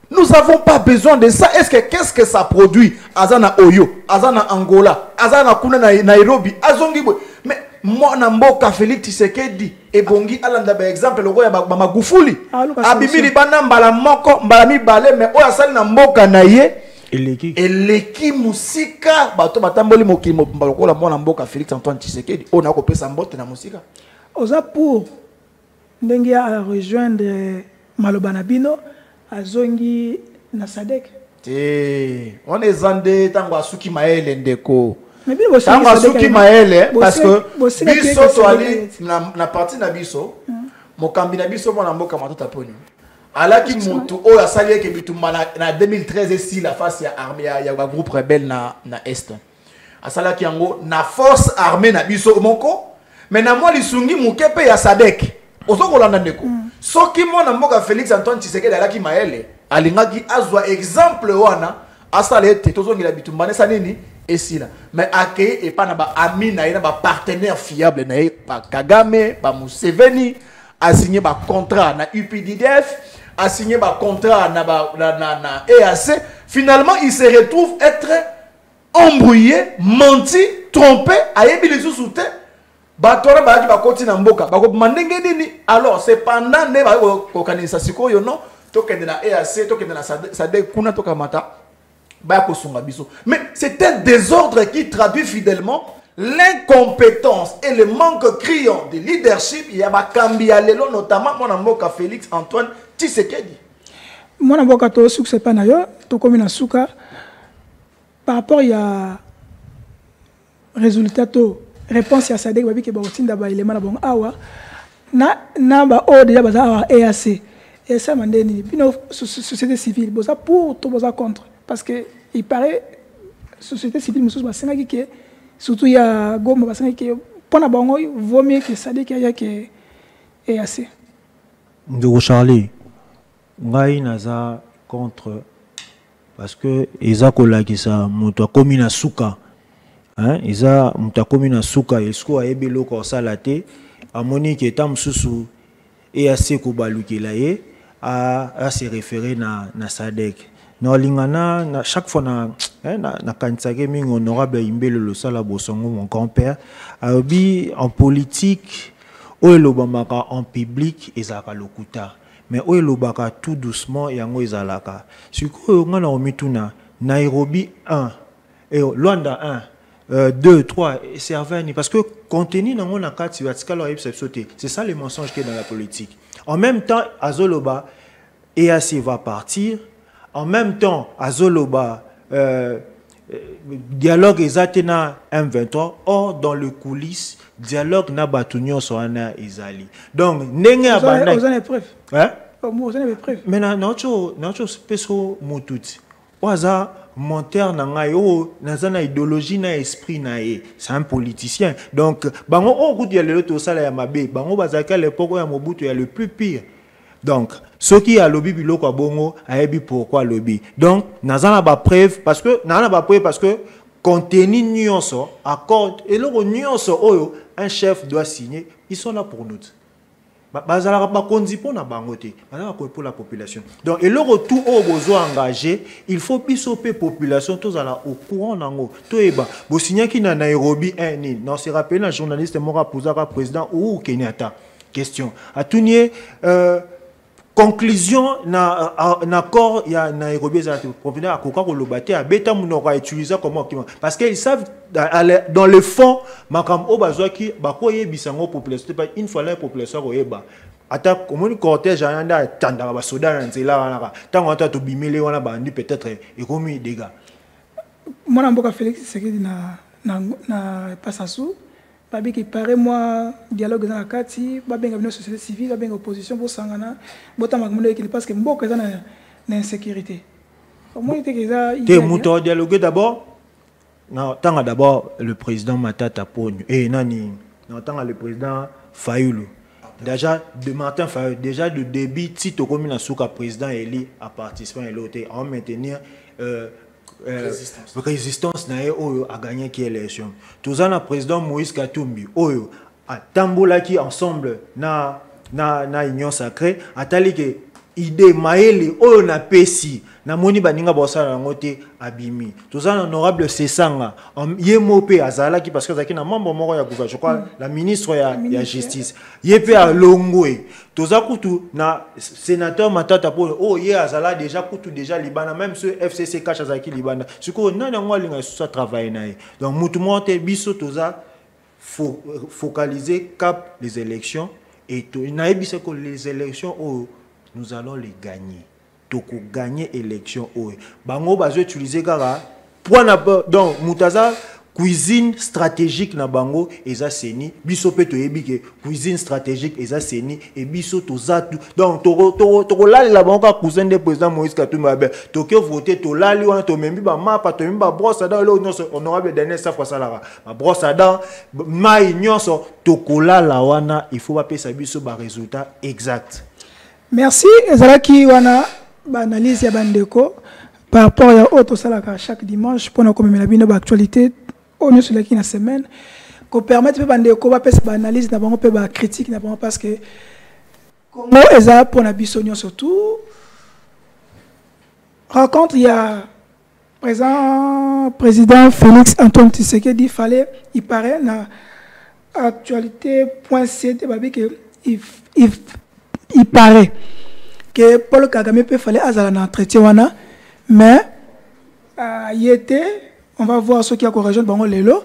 Nous n'avons pas besoin de ça. Qu'est-ce que ça produit? Azana Oyo, Azana Angola, Azana Kuna Nairobi, Azongibo. Mais moi, Namboka Félix Tshisekedi, et Bongi, Alanda, par exemple, le roi Magufuli. Abimi Libanda, Mbala Moko, Mbalami Bale, mais Oyasal Namboka Naye. Eleki musika bato batamboli mokimo mbalokola mwana mboka Félix Antoine Tshisekedi ona ko pesa mbote na musika oza pour ndenge à rejoindre Maloba na bino azongi na Sadek on est zandé tango asuki maele ndeko mais bino tango asuki maele parce que biso toali na parti na biso mokambi na biso mwana mboka matota ponyo alaki mutu oyo asali ke bitumba na 2013 esi la face ya armée ya groupe rebelle na est asalaki yango na force armée na biso moko mais na moi lisungi mukepe ya Sadek ozokolanda ndeko soki mwana mboka Félix Antoine Tshisekedi alaki maele alingaki azwa exemple wana asala ete tozongela bitumba nesa nini esila mais akei epa na ba ami na ye na ba partenaire fiable na ye ba Kagame ba Museveni a signé ba contrat na UPDF, a signé ba contrat na EAC. Finalement, il se retrouve être embrouillé, menti, trompé, a yebi les sous-soutés. Batora ba ba koti na mboka. Ba ko mandenge nini? Alors, c'est pendant ne ba ko kanisa siko yo non, to kende na EAC, to kende na Sadek kuna to kamata. Ba ko sunga biso. Mais c'est un désordre qui traduit fidèlement l'incompétence et le manque criant de leadership. Il y a Kambialelo, notamment mon amboka Félix Antoine Tshisekedi. Mon amboka to succès pas nayo, to comme na suka par rapport il y a résultat to réponse à Sadek babi ke ba otinda ba élément na bon awa na ba o déjà ba awa EAC et ça mandeni bino société civile boza pour to boza contre parce que il paraît société civile mususu ba senga ki surtout il y a Goma parce que pour la bango vaut mieux que ça dit qu'il y a que est assez. De Charlie, ngai naza contre parce que eza kolaki sa muto komi na suka hein eza muto komi na suka esko ayebelo ko sala te amoni ke tam susu et assez ko balukela ye a se référer na Sadek. Non, lingana chaque fois na kansake mingi honorable imbele le sala bosongo mon grand-père en politique o elobamaka en public ezaka lokuta mais o elobaka tout doucement yango ezalaka sikoyo ngana omituna Nairobi 1 et Luanda 1 2 3 servani parce que contenu nango na kati vertical c'est ça le mensonge qui est dans la politique en même temps azoloba EAC va partir. En même temps, à Zoloba, dialogue exactement M23. Or, dans le coulisses, dialogue n'a pas tenu sur un Isali. Donc, n'engue pas. Vous en avez preuve. Hein? Vous en avez preuve. Mais notre spécial moutouti. Oaza monteur n'angayo, n'azana idéologie na esprit nae. C'est un politicien. Donc, bango on route y a le tout ça la yamabe. Bango bazaka l'époque où y a Mobutu y a le plus pire. Donc, ce qui a lobby biloko a bongo a ebi pourquoi lobby. Donc, nazana ba preuve parce que contenu nyonso accord et le nyonso oyo un chef doit signer, ils sont là pour nous. Bazala ba konzi pour na bangote, bazala pour la population. Donc, et le retour au besoin engagé, il faut pisoper population tous à la au courant nango. Toeba, bo signer qui na Nairobi un ni. Non, c'est rappelé un journaliste mora posaka président ou Kenyatta. Question. A tourner conclusion na accord ya Nairobi za provenir à koka ko lobate a beta munoko utiliser comment parce qu'ils savent dans le fond makam o bazwa ki ba ko yebisango population pas une fois la population ko yeba ata komoni cortège anda tanda ba soda na nzela wana tango ata to bimele wana bandi peut-être ekomi dégâts mwana mboka Félix Tshisekedi na Pasasu Babi qui paraît moi dialogue dans la kati, babenga une société civile, babenga opposition pour sangana, bota makmundo qui parce que mboka za na insécurité. Comment était que ça? Te muto dialoguer d'abord. tant d'abord le président Matata Pogno et nani tant le président Fayoulou déjà de Martin Fayoulou déjà de début si to comme na souka président Eli a participé à l'autre en maintenir résistance na oyo a gagné qui élection tous en président Moïse Katumbi oyo a tambola qui ensemble na union sacrée atali que idée maele oyo na pesi na moni baninga bosala ngote abimi tozana honorable Sesanga yemope azala ki parce que zaki na membre moko ya gouvernement je crois la ministre ya justice yepe a longwe toza kutu na sénateur Matata Polo oh ye azala déjà kutu déjà libana même ce FCC cache azaki libana siko nani ngwa linga so travailler nae donc mutu monte biso toza focaliser cap les élections et to na ebise ko les élections oh nous allons les gagner. Donc, gagner l'élection. Bango bazo utiliser kara point donc mutaza cuisine stratégique na bango eza seni biso pe to yebi ke cuisine stratégique eza seni et biso to zatu donc to lali la bango ka cousin de président Moïse Katumbi ba to ke voter to lali wana to membi ba mapa to membi ba brosse da le honorable dernier sa fois salara ba brosse da mai nyonso to kolala wana il faut pas pesa biso ba résultat exact. Merci. Ezalaki wana ba analyse ya bandeko par rapport à autre salaka chaque dimanche pour nous commémorer la actualité on est sur la semaine qu'on permette bandeko ba pesa ba analyse na bango pe ba critique na bango parce que Congo eza pour na bisonio surtout rencontre il y a président Félix Antoine Tshisekedi fallait il paraît na actualité.cd babi que il paraît que Paul Kagame peut fallait azala na entretien wana mais il était on va voir ceux qui a corrigé bango lelo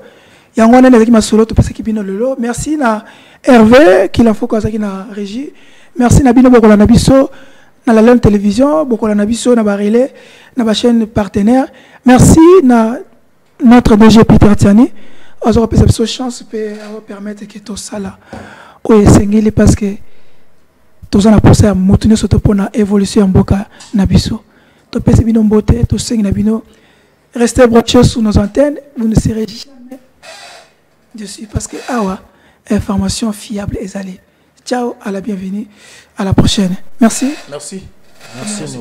yango wana ezaki masolo to pesa ki bino lelo merci na Hervé qui la faut kozaki na régie merci na bino bokola na biso na la Lune télévision bokola na biso na ba relais na ba chaîne partenaire merci na notre DG Peter Tiani azo pesa biso chance peut permettre que tout ça là o esengeli parce que tous en pensé à moutiner surtout pour la évolution en boca nabiso. To pèse bino mbote, to sing nabino. Restez branchés sur nos antennes, vous ne serez jamais dessus parce que information fiable et allée. Ciao, à la bienvenue, à la prochaine. Merci. Merci. Merci.